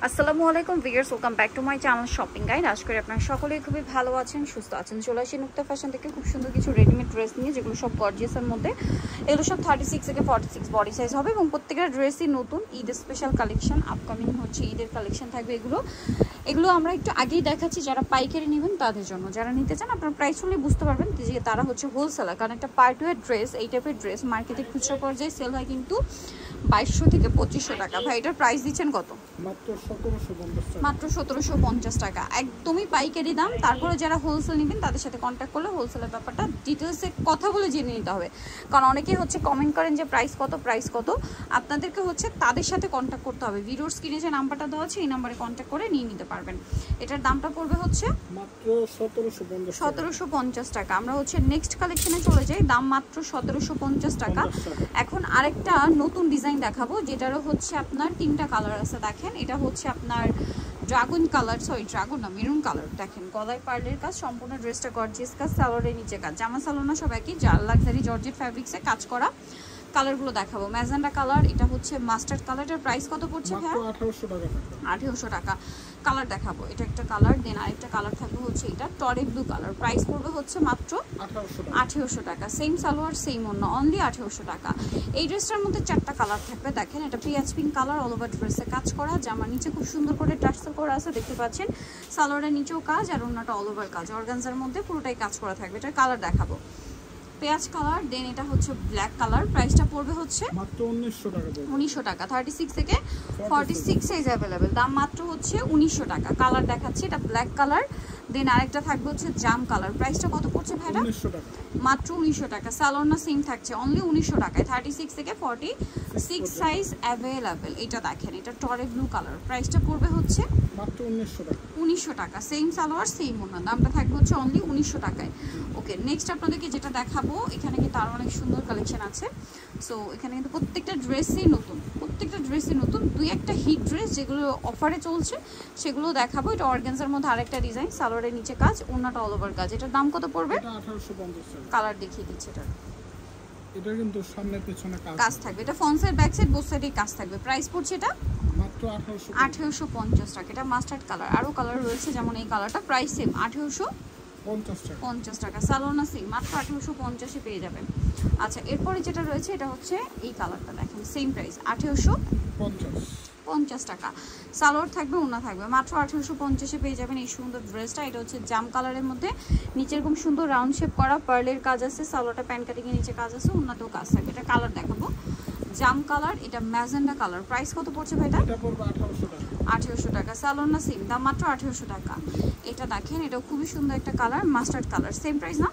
আসসালামু আলাইকুম viewers, welcome back to my channel shopping guide. আশা করি আপনারা সকলেই খুবই ভালো আছেন, সুস্থ আছেন। চলে আসি নুক্তা ফ্যাশন থেকে খুব সুন্দর কিছু রেডিমেড ড্রেস নিয়ে, যেগুলো সব গর্জিয়াসের মধ্যে। এগুলো সব 36 থেকে 46 বডি সাইজ হবে এবং প্রত্যেকটা ড্রেসই নতুন ঈদ স্পেশাল কালেকশন। আপকামিং হচ্ছে ঈদের কালেকশন থাকবে এগুলো আমরা একটু আগেই দেখাচ্ছি। যারা পাইকারি নেবেন তাদের জন্য, যারা নিতে চান আপনারা প্রাইস শুনলে বুঝতে পারবেন যে তারা হচ্ছে হোলসেলার। কারণ একটা পার্টিওয়ার ড্রেস, এই টাইপের ড্রেস মার্কেটে খুচরা পর্যায়ে সেল হয় কিন্তু 2200 থেকে 2500 টাকা। ভাই এটার প্রাইস দিচ্ছেন কত? মাত্র 1750 টাকা, একদমই পাইকারি দাম। তারপরে যারা হোলসেল নেবেন তাদের সাথে কন্ট্যাক্ট করলে হোলসেলের ব্যাপারটা ডিটেলসে কথা বলে জেনে নিতে হবে। কারণ অনেকেই হচ্ছে কমেন্ট করেন যে প্রাইস কত। আপনাদেরকে হচ্ছে তাদের সাথে কন্ট্যাক্ট করতে হবে। ভিডিওর স্ক্রিনে যে নাম্বারটা দেওয়া আছে এই নাম্বারে কন্ট্যাক্ট করে নিয়ে নিতে পারবেন। এটার দামটা পড়বে হচ্ছে মাত্র 1750 টাকা। আমরা হচ্ছে নেক্সট কালেকশনে চলে যাই। দাম মাত্র 1750 টাকা। এখন আরেকটা নতুন ডিজাইন দেখাবো, যেটারও হচ্ছে আপনার 3টা কালার আছে। দেখেন, এটা হচ্ছে আপনার ড্রাগন কালার, ড্রাগন না, মেরুন কালার। দেখেন গলায় পার্লের কাজ, সম্পূর্ণ ড্রেসটা গর্জিয়াস কাজ, সালোয়ারের নিচে কাজ। জামা সালোনা সব একই, লাক্সারি জর্জেট ফ্যাব্রিক্সে কাজ করা। কালারগুলো দেখাবো। ম্যাজেন্ডা কালার, এটা হচ্ছে মাস্টার্ড কালারটার প্রাইস কত পড়ছে ভাই? 1800 টাকা। কালার দেখাবো, এটা একটা কালার, দেন আরেকটা কালার থাকবে হচ্ছে এটা টরে ব্লু কালার। প্রাইস পড়বে হচ্ছে মাত্র 1800 টাকা। সেম সালোয়ার সেম ওড়না, অনলি 1800 টাকা। এই ড্রেসটার মধ্যে 4টা কালার থাকবে। দেখেন, এটা পেঁয়াজ পিঙ্ক কালার, অল ওভার ড্রেসে কাজ করা। জামার নিচে খুব সুন্দর করে টার্সেল করা আছে, দেখতে পাচ্ছেন। সালোয়ারের নিচেও কাজ আর ওড়নাটা অল ওভার কাজ, অর্গানজার মধ্যে পুরোটাই কাজ করা থাকবে। এটার কালার দেখাবো, পেঁয়াজ কালার, দেন এটা হচ্ছে ব্ল্যাক কালার। প্রাইসটা পড়বে হচ্ছে মাত্র 1900 টাকা। 36 থেকে 46 সাইজ अवेलेबल। দাম মাত্র হচ্ছে 1900 টাকা। কালার দেখাচ্ছি, এটা ব্ল্যাক কালার, দেন আরেকটা থাকবে হচ্ছে জাম কালার। প্রাইসটা কত পড়ছে ভাইরা? 1900 টাকা। মাত্র 1900 টাকা। সালোয়ার সেম থাকছে, অনলি 1900 টাকায়। 36 থেকে 46 সাইজ अवेलेबल। এটা দেখেন, এটা টরে ব্লু কালার। প্রাইসটা পড়বে হচ্ছে মাত্র 1900 টাকা। সেম সালোয়ার সেম ওড়না, দামটা থাকবে হচ্ছে অনলি 1900 টাকায়। ওকে, নেক্সট আপনাদেরকে যেটা দেখাবো, এখানে কিন্তু আরো অনেক সুন্দর কালেকশন আছে। সো এখানে কিন্তু প্রত্যেকটা ড্রেসই নতুন, দুই একটা হিট ড্রেস যেগুলো অফারে চলছে সেগুলো দেখাবো। এটা অর্গানজার মধ্যে আরেকটা ডিজাইন, সালোয়ারের নিচে কাজ, ওড়নাটা অল ওভার কাজ। এটার দাম কত পড়বে? 1850 টাকা। কালার দেখিয়ে দিচ্ছি। এটা কিন্তু সামনে পেছনে কাজ থাকবে। এটা front side back side both সাইডেই কাজ থাকবে। প্রাইস পড়ছে এটা মাত্র 1850 টাকা। এটা মাস্টার্ড কালার, আরো কালার রয়েছে যেমন এই কালারটা। প্রাইস সেম 1850 টাকা। সালোনা সেম, মাত্র 1850 এ পেয়ে যাবেন। আচ্ছা, এরপরে যেটা রয়েছে এটা হচ্ছে এই কালারটা। দেখেন সেম প্রাইস 1850 টাকা। সালোয়ার থাকবে, ওড়না থাকবে, মাত্র 1850 এ পেয়ে যাবেন এই সুন্দর ড্রেসটা। এটা হচ্ছে জাম কালারের মধ্যে, নিচে এরকম সুন্দর রাউন্ড শেপ করা পার্লের কাজ আছে। সালোয়ারটা প্যান্ট কাটিং এর নিচে কাজ আছে, ওড়নাতেও কাজ থাকবে। এটা কালার দেখাবো, জাম কালার, এটা ম্যাজেন্ডা কালার। প্রাইস কত পড়ছে ভাইটা? এটা পড়বে 1800 টাকা। সালোনা সেম, দাম মাত্র 1800 টাকা। এটা দেখেন, এটা খুবই সুন্দর একটা colour, mustard colour. Same price না?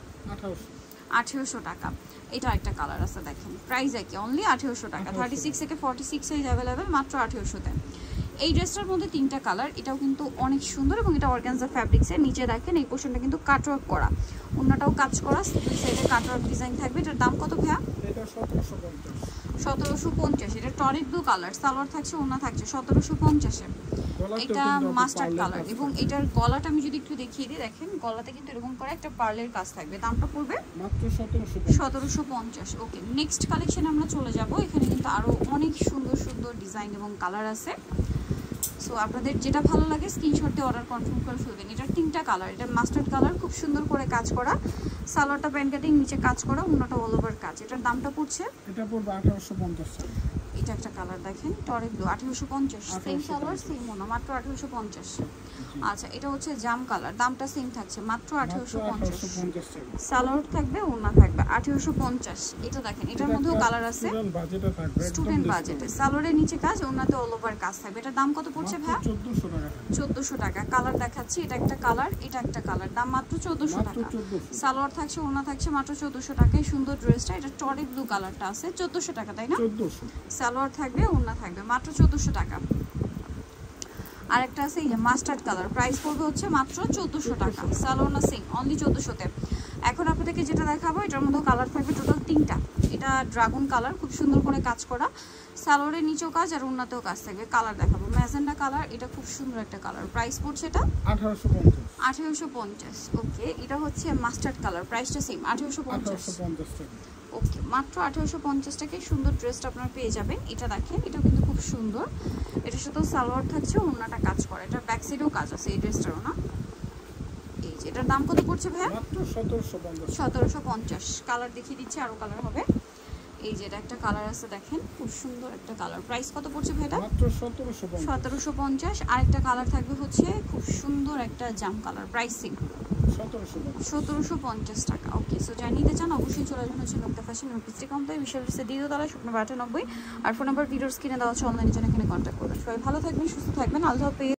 1800 টাকা। এটা একটা কালার আছে, দেখেন প্রাইস একই, অনলি 1800 টাকা। 36 থেকে 46 সাইজ अवेलेबल, মাত্র 1800 তে। এই ড্রেসটার মধ্যে 3টা কালার। এটাও কিন্তু অনেক সুন্দর এবং এটা অর্গানজা ফ্যাব্রিক্সের। নিচে দেখেন এই পোর্শনটা কিন্তু কাটওয়ার্ক করা, ওড়নাটাও কাজ করা, দুই সাইডে কাটওয়ার্ক ডিজাইন থাকবে। এটার দাম কত ভাইয়া? এটা 1750। এটা টরে ব্লু কালার, সালোয়ার থাকছে, ওড়না থাকছে 1750 এ। এটা মাস্টার্ড কালার এবং এটার গলাটা আমি যদি একটু দেখিয়ে দিই, দেখেন গলাতে কিন্তু এরকম করে একটা পার্লের কাজ থাকবে। দামটা পড়বে মাত্র 1750। ওকে, নেক্সট কালেকশনে আমরা চলে যাব। এখানে কিন্তু আরো অনেক সুন্দর ডিজাইন এবং কালার আছে। সো আপনাদের যেটা ভালো লাগে স্ক্রিনশট দিয়ে অর্ডার কনফার্ম করে ফেলবেন। এটার 3টা কালার। এটা মাস্টার্ড কালার, খুব সুন্দর করে কাজ করা, সালোয়ারটা প্যান্ট কাটিং, নিচে কাজ করা, ওড়নাটা অল ওভার কাজ। এটার দামটা পড়ছে, এটা পড়বে 1850 টাকা। এটা একটা কালার দেখেন, টরে ব্লু, 1850। সেম সালোয়ার সেম ওড়না, মাত্র 1850। আচ্ছা, এটা হচ্ছে জাম কালার, দামটা সেম থাকছে, মাত্র 1850। সালোয়ার থাকবে, ওড়না থাকবে, 1850। এটা দেখেন, এটার মধ্যেও কালার আছে, স্টুডেন্ট বাজেটে। সালোয়ারের নিচে কাজ, ওড়নাতে অল ওভার কাজ থাকবে। এটার দাম কত পড়ছে ভাই? 1400 টাকা। কালার দেখাচ্ছি, এটা একটা কালার, এটা একটা কালার, দাম মাত্র 1400 টাকা। সালোয়ার থাকছে, ওড়না থাকছে, মাত্র 1400 টাকায় সুন্দর ড্রেসটা। এটা টরে ব্লু কালারটা আছে, 1400 টাকা, তাই না? 1400। সালোয়ার থাকবে, ওড়না থাকবে, মাত্র 1400 টাকা। আরেকটা আছে এই যে মাস্টার্ড কালার, প্রাইস পড়বে হচ্ছে মাত্র 1400 টাকা। সালোনা সিং, অনলি 1400 তে। এখন আপনাদেরকে যেটা দেখাবো, এটার মধ্যে কালার থাকবে টোটাল 3টা। এটা ড্রাগন কালার, খুব সুন্দর করে কাজ করা, সালোয়ারের নিচেও কাজ আর ওড়নাতেও কাজ থাকবে। কালার দেখাবো, ম্যাজেন্ডা কালার, এটা খুব সুন্দর একটা কালার। প্রাইস পড়ছে এটা 1850। ওকে, এটা হচ্ছে মাস্টার্ড কালার, প্রাইসটা সেম 1850। ওকে, মাত্র 1850 টাকায় সুন্দর ড্রেসটা আপনারা পেয়ে যাবেন। এটা দেখেন, এটা কিন্তু খুব সুন্দর। এটার সাথেও সালোয়ার থাকছে, ওড়নাটা কাজ করে, এটা ব্যাক সাইডেও কাজ আছে এই ড্রেসটারও না। এই যে এটার দাম কত পড়ছে ভাইয়া? মাত্র 1750। 1750। কালার দেখিয়ে দিচ্ছি, আরো কালার হবে। এই যে এটা একটা কালার আছে দেখেন, খুব সুন্দর একটা কালার। প্রাইস কত পড়ছে ভাই এটা? মাত্র 1750। 1750। আরেকটা কালার থাকবে হচ্ছে খুব সুন্দর একটা জাম কালার, প্রাইসিং 1750 টাকা। ওকে, সো যারা নিতে চান অবশ্যই চলে যাবেন হচ্ছে নুক্তা ফ্যাশন পিস্ট্রি কমপ্লেক্স, বিশাল রিসে দ্বিতীয় তলায়, শুকনো 98। আর ফোন নাম্বার ভিডিওর স্ক্রিনে দেওয়া হচ্ছে, অনলাইনে জন্য এখানে কন্ট্যাক্ট করবেন। সবাই ভালো থাকবেন, সুস্থ থাকবেন, আল্লাহ হাফেজ।